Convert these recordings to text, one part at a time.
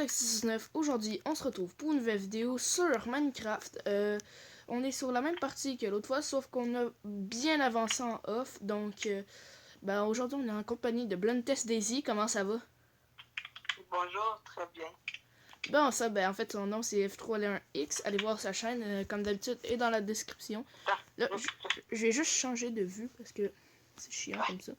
Alex19, aujourd'hui on se retrouve pour une nouvelle vidéo sur Minecraft. On est sur la même partie que l'autre fois, sauf qu'on a bien avancé en off. Donc aujourd'hui on est en compagnie de Blundtest Daisy. Comment ça va? Bonjour, très bien. Bon, ça, en fait son nom c'est F3L1X. Allez voir sa chaîne, comme d'habitude, est dans la description. Là, je vais juste changer de vue parce que c'est chiant comme ça.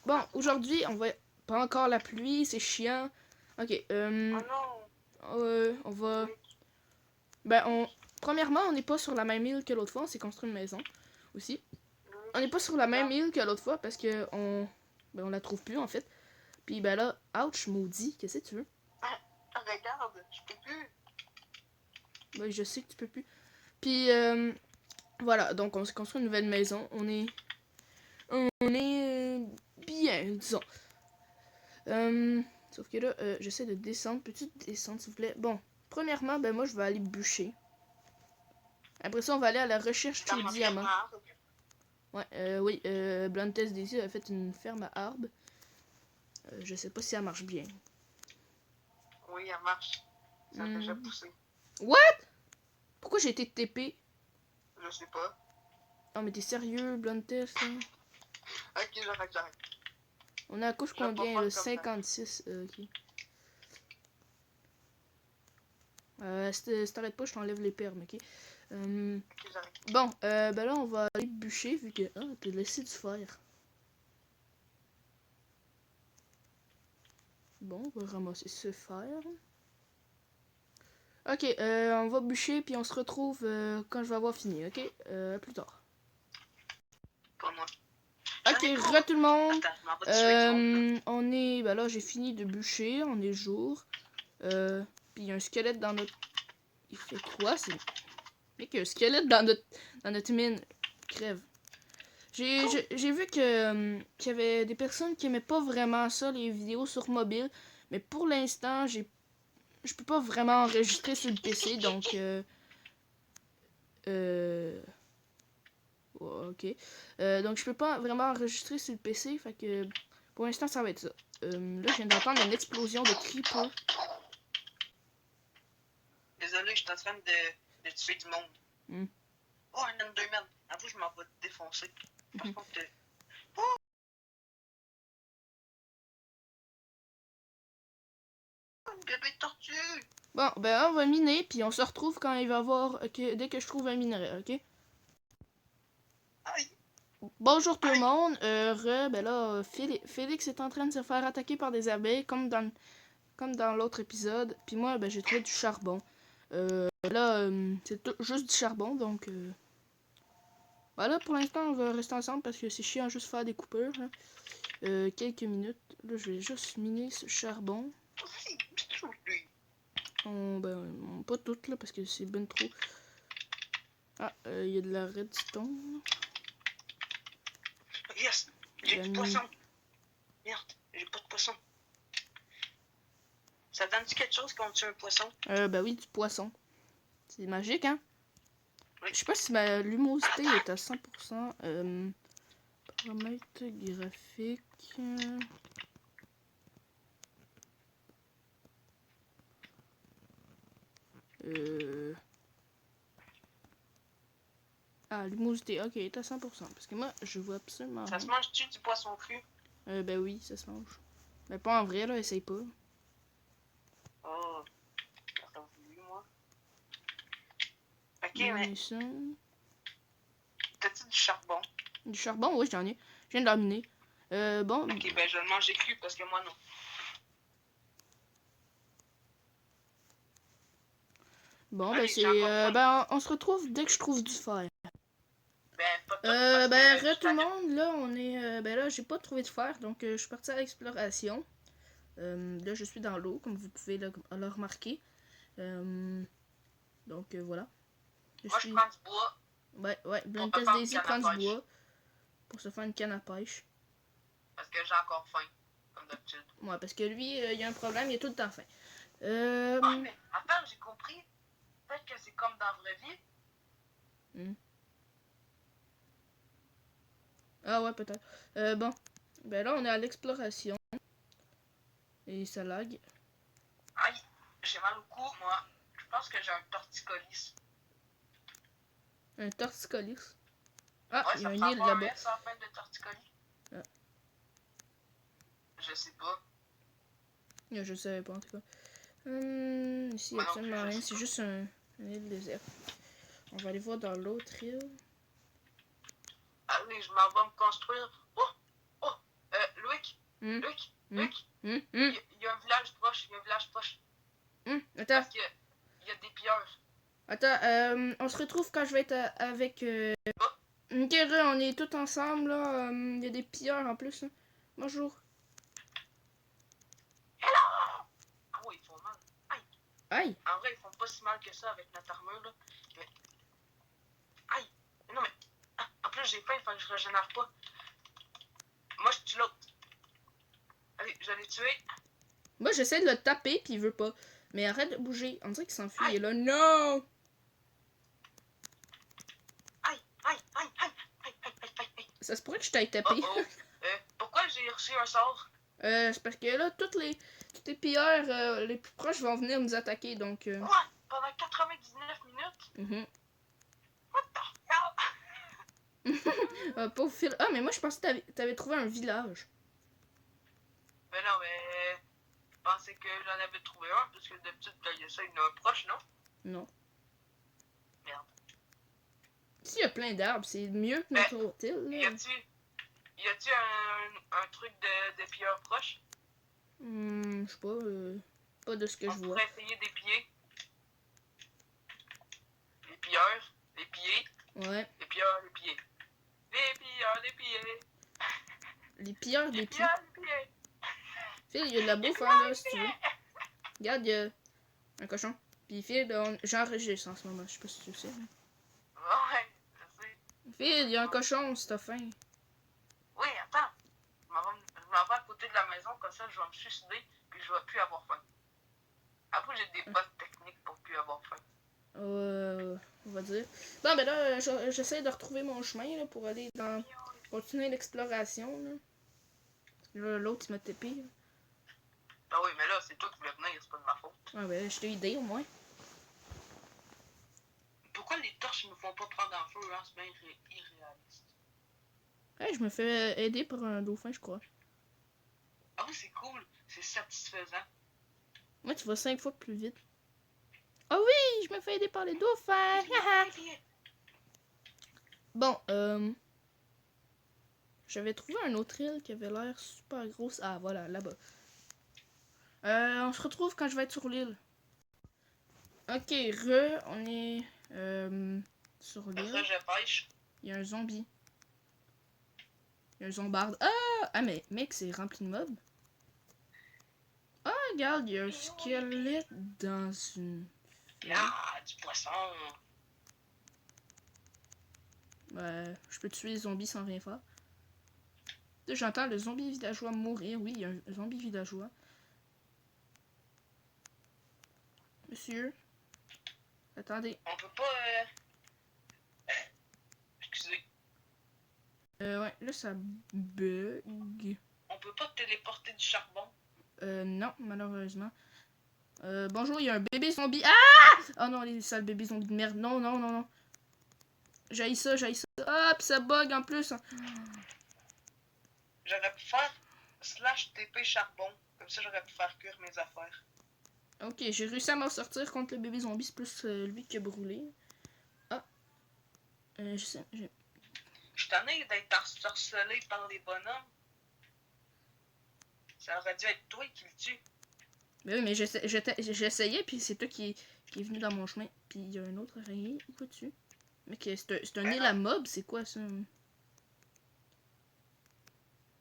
Bon, aujourd'hui, on va... Pas encore la pluie, c'est chiant. Ok, on va... Premièrement, on n'est pas sur la même île que l'autre fois, on s'est construit une maison aussi. On n'est pas sur la même île que l'autre fois parce que on la trouve plus en fait. Puis là, ouch, maudit, qu'est-ce que tu veux? Regarde, je peux plus. Ben, je sais que tu peux plus. Puis voilà, donc on s'est construit une nouvelle maison. On est bien, disons. Sauf que là, j'essaie de descendre. Peux-tu descendre, s'il vous plaît? Bon, premièrement, moi, je vais aller bûcher. Après ça, on va aller à la recherche du diamant. Ouais, oui, Blundtest Daisy a fait une ferme à arbres. Je sais pas si elle marche bien. Oui, elle marche. Ça a déjà poussé. What? Pourquoi j'ai été TP? Je sais pas. Non, mais t'es sérieux, Blundtest? Ok, j'arrête. On est à couche combien? Le 56. Ok. Si t'arrêtes pas, je t'enlève les permes, ok? Bon, là, on va aller bûcher vu que... Ah, t'as laissé du fer. Bon, on va ramasser ce fer. Ok, on va bûcher puis on se retrouve quand je vais avoir fini, ok? Plus tard. Pour moi. Ok, re tout le monde. On est... là, j'ai fini de bûcher, on est jour. Puis il y a un squelette dans notre... Il fait quoi? C'est... Mec, il y a un squelette dans notre mine. Crève. J'ai vu que qu'il y avait des personnes qui aimaient pas vraiment ça, les vidéos sur mobile. Mais pour l'instant, je peux pas vraiment enregistrer sur le PC, donc... ok. Donc je peux pas vraiment enregistrer sur le PC, fait que... Pour l'instant, ça va être ça. Là, je viens d'entendre une explosion de creeper. Désolé, je suis en train de tuer du monde. Oh, un Enderman. Avoue, je m'en vais te défoncer. Par contre, oh! Une bébé de tortue! Bon, on va miner, puis on se retrouve quand il va avoir... dès que je trouve un minerai, ok? Aïe! Bonjour tout le monde. Là, Félix est en train de se faire attaquer par des abeilles, comme dans l'autre épisode. Puis moi, j'ai trouvé du charbon. Là, c'est juste du charbon, donc... Voilà, pour l'instant, on va rester ensemble parce que c'est chiant juste faire des coupures. Hein. Quelques minutes. Là, je vais juste miner ce charbon. Pas tout, là, parce que c'est ben trop. Ah, il y a de la redstone. Yes! J'ai du poisson! Merde, j'ai pas de poisson. Ça donne-tu quelque chose quand on tue un poisson? Oui, du poisson. C'est magique, hein? Oui. Je sais pas si ma lumosité est à 100%. Paramètres graphiques. Ah, lumosité, ok, est à 100%. Parce que moi, je vois absolument. Ça se mange-tu du poisson cru? Oui, ça se mange. Mais pas en vrai, là, essaye pas. Oh, j'aurais voulu, moi. Ok, mais. T'as-tu du charbon? Du charbon, oui, j'en ai. Je viens de l'amener. Bon. Ok, je vais le manger cru parce que moi, non. Bon, on se retrouve dès que je trouve du fer. Pas tout, tout le monde, là, on est... là, j'ai pas trouvé de fer, donc je suis partie à l'exploration. Là, je suis dans l'eau, comme vous pouvez le remarquer. Donc, voilà. Je prends du bois. Ouais, Blundtest Daisy prend du bois pour se faire une canne à pêche. Parce que j'ai encore faim, comme d'habitude. Ouais, parce que lui, il y a un problème, il a tout le temps faim. Mais attends, j'ai compris. Peut-être que c'est comme dans la vraie vie. Ah ouais, peut-être. Bon. Ben là, on est à l'exploration. Et ça lag. Aïe, j'ai mal au cou, moi. Je pense que j'ai un torticolis. Un torticolis. Ah, Ouais, il y a ça une prend île pas un là-bas. S à la fin de torticolis. Ah. Je sais pas. Je savais pas en tout cas. Ici, il n'y a Moi non plus, absolument je rien. sais C'est pas. juste une île déserte. On va aller voir dans l'autre île. Allez, je m'en vais me construire. Oh, Loïc, Hum, Loïc, hum, Loïc. hum, Il hum, y a un village proche, il y a un village proche. Attends, Parce qu'il y a des pilleurs. attends, on se retrouve quand je vais être avec... Ok, là, on est tous ensemble, là. Il y a des pilleurs en plus. Hein. Bonjour. Hello! Ah ouais, ils font mal. Aïe. Aïe. En vrai, ils font pas si mal que ça avec notre armure, là. Mais... Aïe. Mais non, mais... Ah, en plus, j'ai faim, il faut que je régénère pas. Moi, je tue l'autre. Allez, je l'ai tué. Moi, j'essaie de le taper, puis il veut pas. Mais arrête de bouger. On dirait qu'il s'enfuit. Aïe. Il est là. Non! Aïe, aïe, aïe, aïe, aïe, aïe, aïe, aïe, aïe. Ça se pourrait que je t'aille Oh taper. oh. Pourquoi j'ai reçu un sort? C'est parce que là, tous les pilleurs les plus proches vont venir nous attaquer, donc... Quoi? Pendant 99 minutes? What the hell? Pauvre Phil. Ah, mais moi, je pensais que t'avais trouvé un village. Mais non, mais... Je pensais que j'en avais trouvé un, parce que d'habitude, il y a ça, il y en a un proche, non? Non. Merde. Ici, il y a plein d'arbres. C'est mieux que notre hôtel, Y là. a-tu un truc de pilleurs proche? Je sais pas. Pas de ce que On je vois. pourrait essayer d'épier. Les pilleurs, les pieds, Ouais. les pilleurs, les pieds. Les pilleurs, les pieds. Les pilleurs des Les pieds. pilleurs, les pieds. Phil, il y a de la bouffe en là, si tu veux. Regarde, il y a un cochon. Puis Phil, j'enregistre en ce moment. Je sais pas si tu le sais. Là. Ouais, je sais. Phil, il y a un cochon si t'as faim. Oui, attends. Je m'en vais à côté de la maison, comme ça je vais me suicider, puis je vais plus avoir faim. Après, j'ai des bonnes techniques pour plus avoir faim. On va dire. Bon, ben là, j'essaie de retrouver mon chemin là, pour aller dans. Continuer l'exploration. Là, l'autre, il m'a tapé. Là. Ben oui, mais là, c'est toi qui voulais venir, c'est pas de ma faute. Ah, ben, je t'ai aidé au moins. Pourquoi les torches me font pas prendre en feu, hein? C'est bien irréaliste. Hey, je me fais aider par un dauphin, je crois. Ah oui, c'est cool, c'est satisfaisant. Moi, tu vas 5 fois plus vite. Ah oui, je me fais aider par les dauphins. Bon, j'avais trouvé un autre île qui avait l'air super grosse. Ah, voilà, là-bas. On se retrouve quand je vais être sur l'île. Ok, on est sur l'île. Je pêche. Il y a un zombie. Il y a un zombarde. Ah, mais mec, c'est rempli de mobs. Ah, regarde, il y a un squelette dans une... Ah, du poisson. Ouais, je peux tuer les zombies sans rien faire. J'entends le zombie villageois mourir. Oui, il y a un zombie villageois. Monsieur. Attendez. On peut pas... Excusez. Ouais, là, ça bug. On peut pas téléporter du charbon. Non, malheureusement. Bonjour, il y a un bébé zombie. Ah! Oh non, les sales bébés zombies de merde. Non, non, non, non. J'haïs ça, j'haïs ça. Ah, puis ça bug en plus. J'aurais pu faire /TP charbon. Comme ça, j'aurais pu faire cuire mes affaires. Ok, j'ai réussi à m'en sortir contre le bébé zombie. C'est plus lui qui a brûlé. Ah. Je sais. Je t'en ai d'être harcelé par les bonhommes. Ça aurait dû être toi qui le tue. Mais oui, mais j'essayais, puis c'est toi qui est venu dans mon chemin. Puis il y a un autre araignée. Où vas-tu? Mec, c'est un île à mob, c'est quoi ça?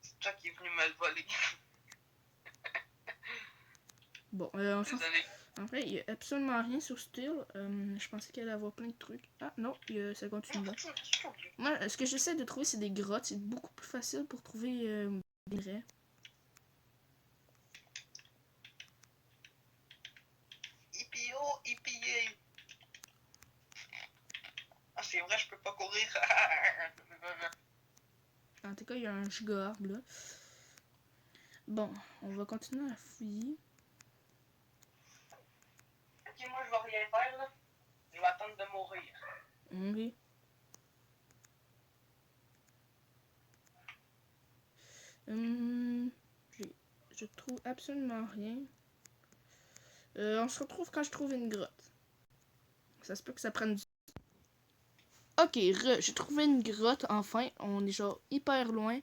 C'est toi qui est venu me le voler. Bon, on s'en... Désolé. En vrai, il n'y a absolument rien sur ce île. Je pensais qu'il allait avoir plein de trucs. Ah non, ça continue là. Moi, ce que j'essaie de trouver, c'est des grottes. C'est beaucoup plus facile pour trouver des minerais. Hippio, hippie. Ah, c'est vrai, je peux pas courir. En tout cas, il y a un giga arbre là. Bon, on va continuer à fouiller. Ok, moi je vais rien faire là. Je vais attendre de mourir. Oui. Je trouve absolument rien. On se retrouve quand je trouve une grotte. Ça se peut que ça prenne du... Ok, j'ai trouvé une grotte, enfin. On est genre hyper loin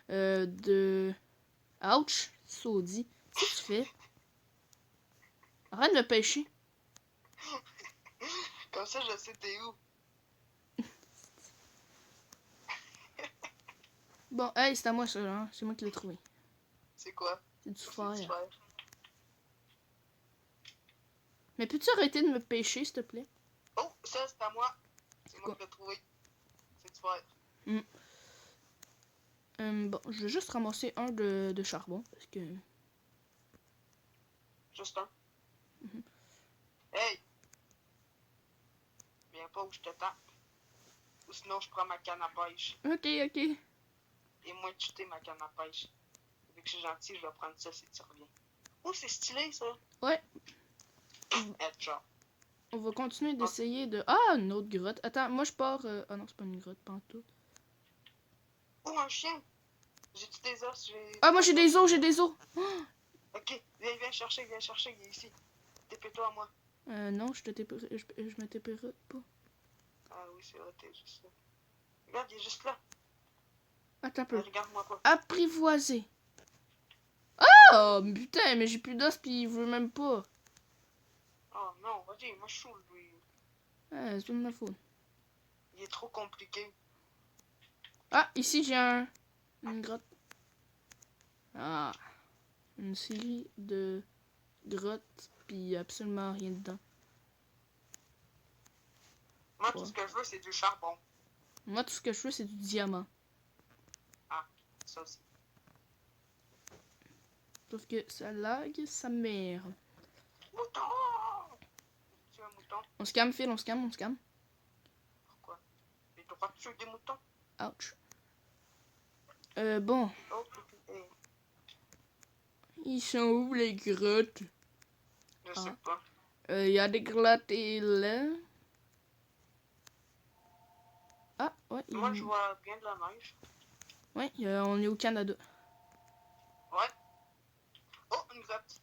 de... Ouch, Saudi. Qu'est-ce que tu fais? Arrête de me pêcher. Comme ça, je sais t'es où. Bon, hey, c'est à moi ça, hein. C'est moi qui l'ai trouvé. C'est quoi? C'est du C'est du fer. fer. Mais peux-tu arrêter de me pêcher, s'il te plaît? Oh, ça c'est à moi. C'est moi Quoi? qui l'ai trouvé. C'est du fer. Bon, je vais juste ramasser un de charbon, parce que... Juste un. Mhm. Hey! Viens pas où je te tape. Ou sinon je prends ma canne à pêche. Ok, ok. Et moi de jeter ma canne à pêche. Vu que je suis gentil, je vais prendre ça si tu reviens. Oh, c'est stylé ça! Ouais. Headshot. On va continuer d'essayer de... Ah, une autre grotte. Attends, moi je pars... Ah non, c'est pas une grotte, pas en tout. Oh, un chien! J'ai-tu des os? Ah, moi j'ai des os, j'ai des os! Ok, viens chercher, il est ici. Tépé-toi à moi. Non, je me TPR pas. Ah oui, c'est vrai, t'es juste là. Regarde, il est juste là. Attends un peu. Regarde-moi pas. Apprivoiser. Oh, putain, mais j'ai plus d'os pis il veut même pas. Oh non, vas-y, moi je suis saoul, lui. Ah, c'est pas de ma faute. Il est trop compliqué. Ah, ici j'ai une grotte. Ah, une série de grottes pis absolument rien dedans. Moi, Ouais. tout ce que je veux, c'est du charbon. Moi, tout ce que je veux, c'est du diamant. Ça aussi. Sauf que ça lag sa mère. Mouton! Tu es un mouton? On se calme, Phil, on se calme, on se calme. Pourquoi? J'ai le droit de tuer des moutons? Ouch. Bon. Oh, Ils sont où les grottes? je sais pas. Il y a des grottes et là. Ah, ouais. Moi, je vois bien de la neige. Ouais, on est au Canada. Ouais. Oh, une grotte.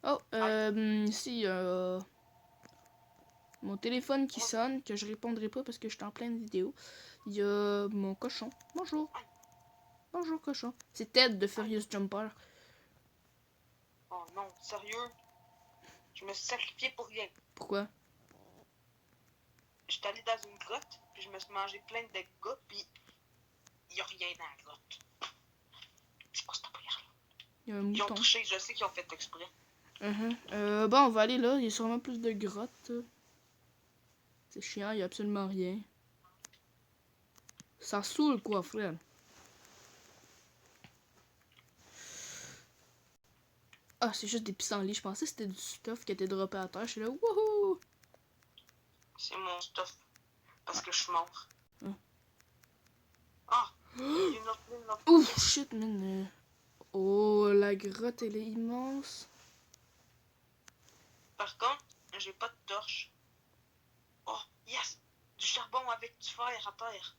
Oh, ici, mon téléphone qui sonne, que je répondrai pas parce que je suis en pleine vidéo. Il y a mon cochon. Bonjour. Bonjour, cochon. C'est Ted de Furious Jumper. Oh non, sérieux? Je me suis sacrifié pour rien. Pourquoi? J'étais allé dans une grotte, puis je me suis mangé plein de dégâts, puis il n'y a rien dans la grotte. C'est pas cette affaire-là. Il y a un Ils ont mouton. touché, je sais qu'ils ont fait exprès. Bon, on va aller là. Il y a sûrement plus de grottes. C'est chiant, il y a absolument rien. Ça saoule, quoi, frère. Ah, c'est juste des pissenlits. Je pensais que c'était du stuff qui était droppé à terre. Je suis là, wouhou! C'est mon stuff. Parce que je suis mort. Hein. Ah! Il y a une autre. Ouf, shit, man. Oh, la grotte, elle est immense. Par contre, j'ai pas de torche. Oh, yes! Du charbon avec du fer à terre.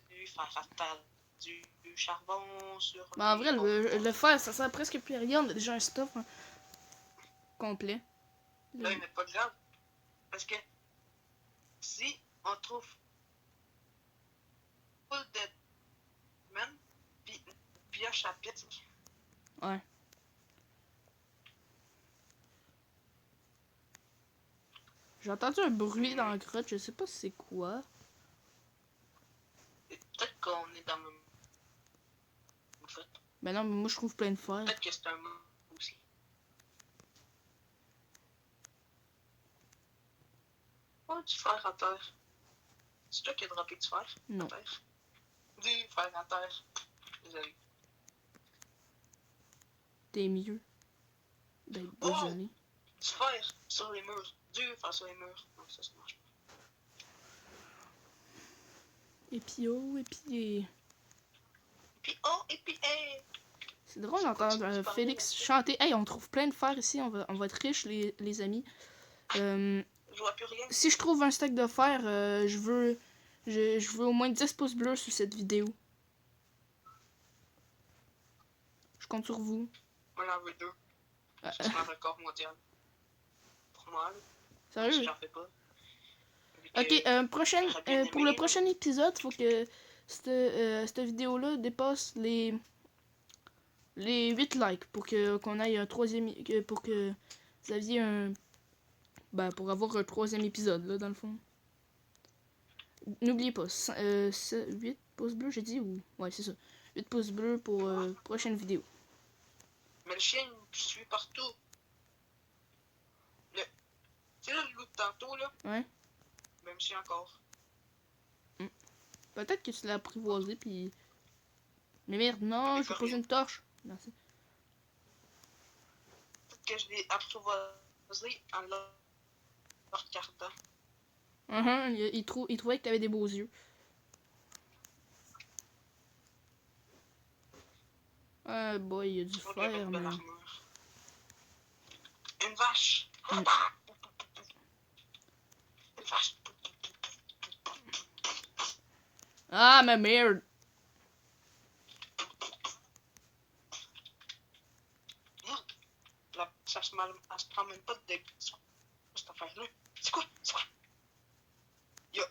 Du fer à terre. Du charbon sur... Mais en vrai, le fer, ça sert presque plus à rien. On a déjà un stuff complet. Là, mais pas grave. Parce que si on trouve full de même, puis pioche à pied. Ouais. J'ai entendu un bruit dans la grotte. Je sais pas c'est quoi. Peut-être qu'on est dans le... En fait, Ben non, mais moi je trouve plein de fer. peut-être que c'est un mot aussi. Oh, du fer à terre. C'est toi qui as droppé du fer Non. à terre? Du fer à terre. Désolé. T'es mieux. Ben, désolé. Du fer sur les murs. Du fer sur les murs. Non, ça marche pas. Et puis oh, et puis... Puis oh, et puis hey! C'est drôle d'entendre Félix chanter. Hey, on trouve plein de fer ici. On va être riches, les amis. Je vois plus rien. Si je trouve un stack de fer, je veux au moins 10 pouces bleus sur cette vidéo. Je compte sur vous. Moi, j'en veux 2. C'est un record mondial. Pour moi, là. Sérieux? Si j'en fais pas. Ok, pour le prochain épisode, faut que cette vidéo-là dépasse les 8 likes pour qu'on aille un troisième, pour que vous aviez un, pour avoir un troisième épisode, là, dans le fond. N'oubliez pas, 8 pouces bleus, j'ai dit, ou, ouais, c'est ça, 8 pouces bleus pour prochaine vidéo. Mais le chien, il me suit partout. Tu sais, le loup de tantôt, là? Ouais. Même chien encore. Peut-être que tu l'as apprivoisé, puis... Mais merde, non, je vais poser une torche. Merci. Peut-être que je l'ai apprivoisé en le regardant. Il trouvait que t'avais des beaux yeux. Ah boy, il y a du fer, mais... Une vache! Une vache! Ah, ma merde! Merde! Ça se prend même pas de dégâts. C'est quoi cette affaire-là? C'est quoi? Il y a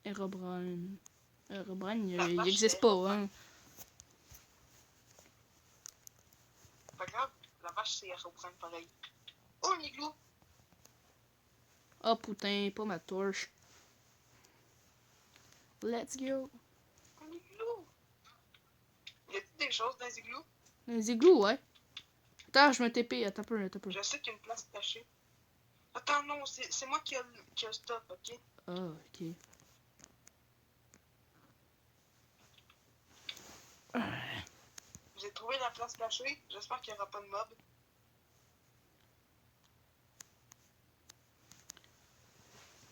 Herobrine. Herobrine, il existe pas, hein. Pas grave, la vache c'est Herobrine pareil. Oh, un igloo! Oh putain, pas ma torche. Let's go! Un igloo! Y a-t-il des choses dans les igloos? Les igloos, ouais. Attends, je me TP, attends un peu. Je sais qu'il y a une place cachée. Attends, non, c'est moi qui a le stop, ok? Ah, ok. J'ai trouvé la place cachée. J'espère qu'il n'y aura pas de mob.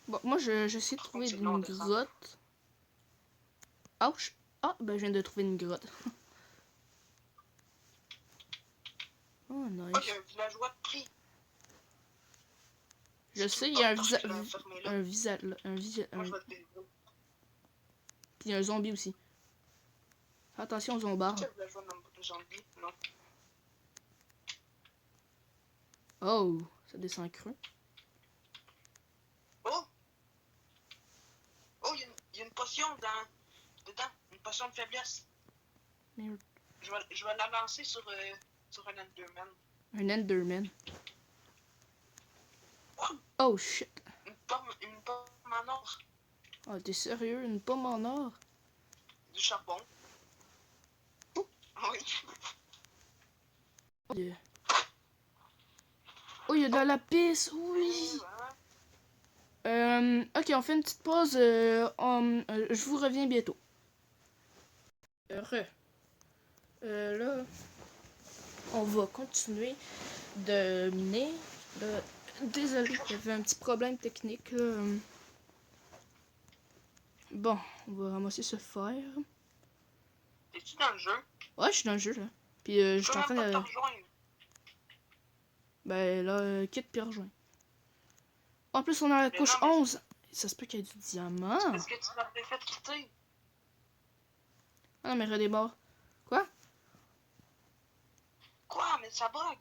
Bon, moi, j'essaie de trouver une grotte. Ouch! Ah, ben, je viens de trouver une grotte. Oh, nice. Oh, il y a un villageois de prix. Je sais, il y a un Moi, je vais te dire. Puis il y a un zombie aussi. Attention aux zombards. Quel villageois de zombie? Non. Oh, ça descend creux. Oh! Oh, il y a une potion dedans. Une potion de faiblesse. Merde. Je vais la lancer sur un Enderman. Un Enderman. Oh! Oh shit. Une pomme en or. Oh, t'es sérieux? Une pomme en or? Du charbon. Oh. Oui. Oh, yeah. Oh, il y a de la lapis, oui! Ok, on fait une petite pause. Je vous reviens bientôt. Là, on va continuer de miner. Là, désolé, il y avait un petit problème technique. Là. Bon, on va ramasser ce fer. Es-tu dans le jeu? Ouais, je suis dans le jeu, là. Puis je suis en train de... Ben là, quitte puis rejoins. En plus, on a la couche 11. Ça se peut qu'il y ait du diamant. Est-ce que tu l'avais fait quitter? Ah non, mais redémarre. Quoi? Quoi? Mais ça bug.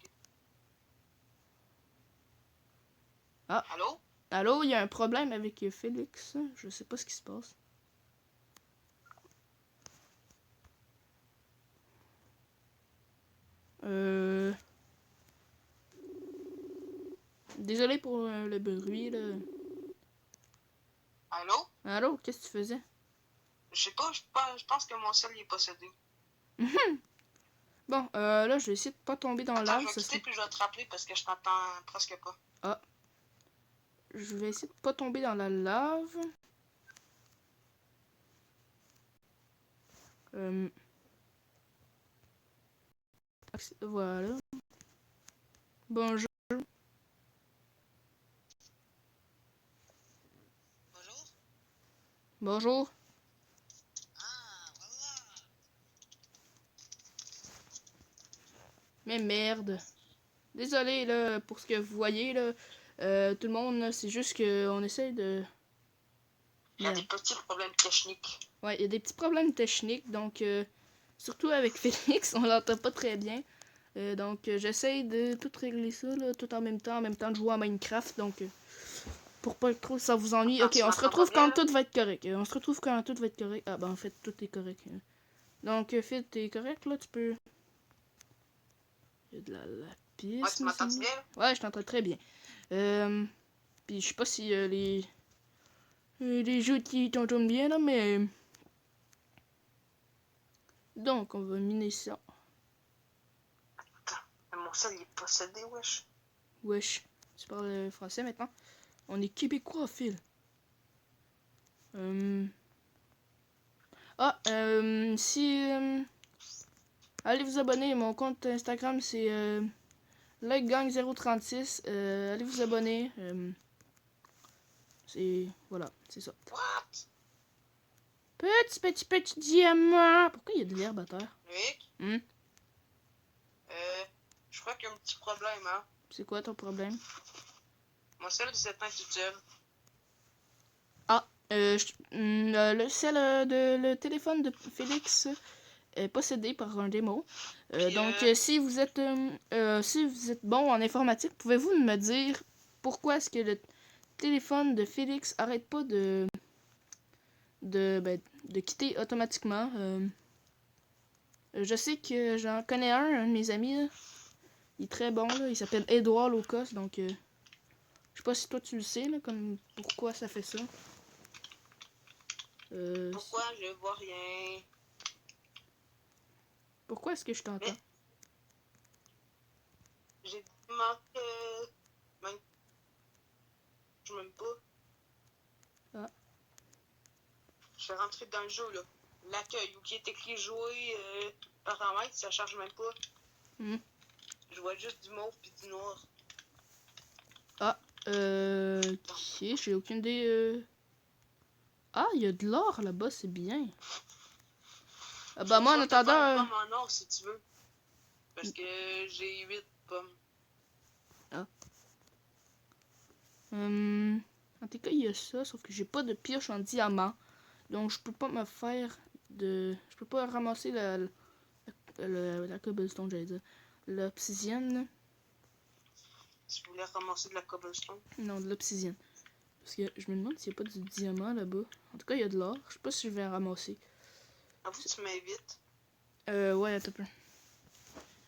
Ah. Allô? Allô, il y a un problème avec Félix. Je sais pas ce qui se passe. Désolé pour le bruit, là. Allô? Allô, qu'est-ce que tu faisais? Je sais pas, je pense que mon sel est possédé. Bon, là, je vais essayer de pas tomber dans Attends, l'ave. je vais quitter puis je vais te rappeler parce que je t'entends presque pas. Ah. Je vais essayer de pas tomber dans la lave. Voilà. Bonjour. Bonjour. Bonjour. Ah, voilà. Mais merde. Désolé là pour ce que vous voyez là. Tout le monde, c'est juste qu'on essaie de... Il y a des petits problèmes techniques. Ouais, il y a des petits problèmes techniques, donc surtout avec Félix, on l'entend pas très bien. Donc j'essaie de tout régler ça là, tout en même temps de jouer à Minecraft, donc pour pas trop ça vous ennuie. Ok, on se retrouve quand tout va être correct. On se retrouve quand tout va être correct. Ah ben en fait tout est correct. Donc Phil, t'es correct là, tu peux... Il y a de la lapis. Ouais, tu m'entends bien? Ouais, je t'entends très bien. Puis je sais pas si les jeux qui t'entendent bien là, mais... Donc, on va miner ça. Attends, mais mon sel il est possédé, wesh. Wesh, tu parles français maintenant? On est québécois, Phil. Si... allez vous abonner, mon compte Instagram c'est LikeGang036. Allez vous abonner. C'est... Voilà, c'est ça. What? Petit diamant. Pourquoi il y a de l'herbe à terre? Rick? Je crois qu'il y a un petit problème, hein. C'est quoi ton problème? Mon sel il s'éteint tout seul. Le téléphone de Félix est possédé par un démon. Donc, si vous êtes bon en informatique, pouvez-vous me dire pourquoi est-ce que le téléphone de Félix arrête pas de quitter automatiquement? Je sais que j'en connais un de mes amis. Là. Il est très bon, là. Il s'appelle Edouard Locos, donc je sais pas si toi tu le sais, là, comme pourquoi ça fait ça. Pourquoi je vois rien? Pourquoi est-ce que je t'entends? J'ai manqué... Même... Je m'aime pas. Ah. Je suis rentré dans le jeu, là. L'accueil, où qui est écrit jouer paramètres, ça charge même pas. Je vois juste du mauve puis du noir. Ah, ok, j'ai aucune idée. Ah, il y a de l'or là-bas, c'est bien. Ah bah moi en attendant... Pomme en or si tu veux. Parce que j'ai 8 pommes. Ah. En tout cas, il y a ça, sauf que j'ai pas de pioche en diamant. Donc je peux pas me faire de... Je peux pas ramasser la cobblestone, j'allais dire. L'obsidienne. Si vous voulez ramasser de la cobblestone. Non, de l'obsidienne. Parce que je me demande s'il n'y a pas du diamant là-bas. En tout cas, il y a de l'or. Je sais pas si je vais en ramasser. Avoue, tu m'invites. Ouais, attends un peu.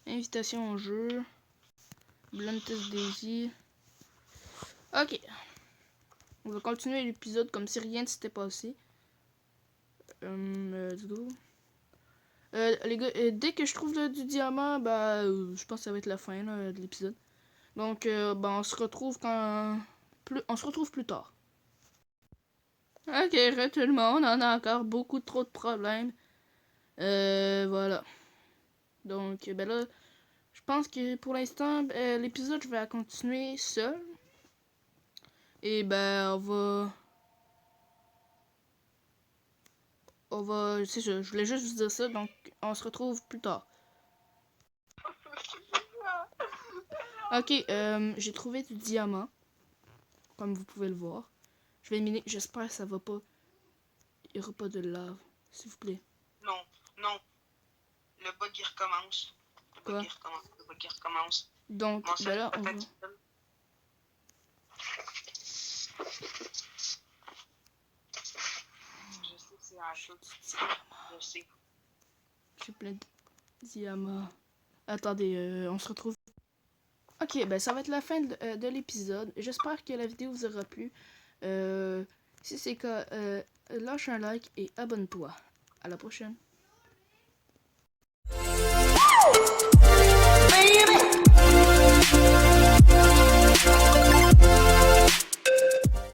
Invitation au jeu. Bluntus Daisy. Ok. On va continuer l'épisode comme si rien ne s'était passé. Let's go. Les gars, dès que je trouve du diamant, bah, je pense que ça va être la fin là, de l'épisode. Donc, bah, on se retrouve on se retrouve plus tard. Ok, tout le monde, on a encore beaucoup trop de problèmes. Voilà. Donc, ben là, je pense que pour l'instant, l'épisode, je vais la continuer seul. Et ben, c'est ça, je voulais juste vous dire ça, donc on se retrouve plus tard. Ok, j'ai trouvé du diamant, comme vous pouvez le voir. Je vais miner, j'espère que ça va pas, il n'y aura pas de lave, s'il vous plaît. Non, non, le bug il recommence. Le bug il recommence. Donc, ben là, on va... Je sais. J'ai plein de diamants. Attendez, on se retrouve. Ok, ben ça va être la fin de l'épisode. J'espère que la vidéo vous aura plu. Si c'est le cas, lâche un like et abonne-toi. À la prochaine.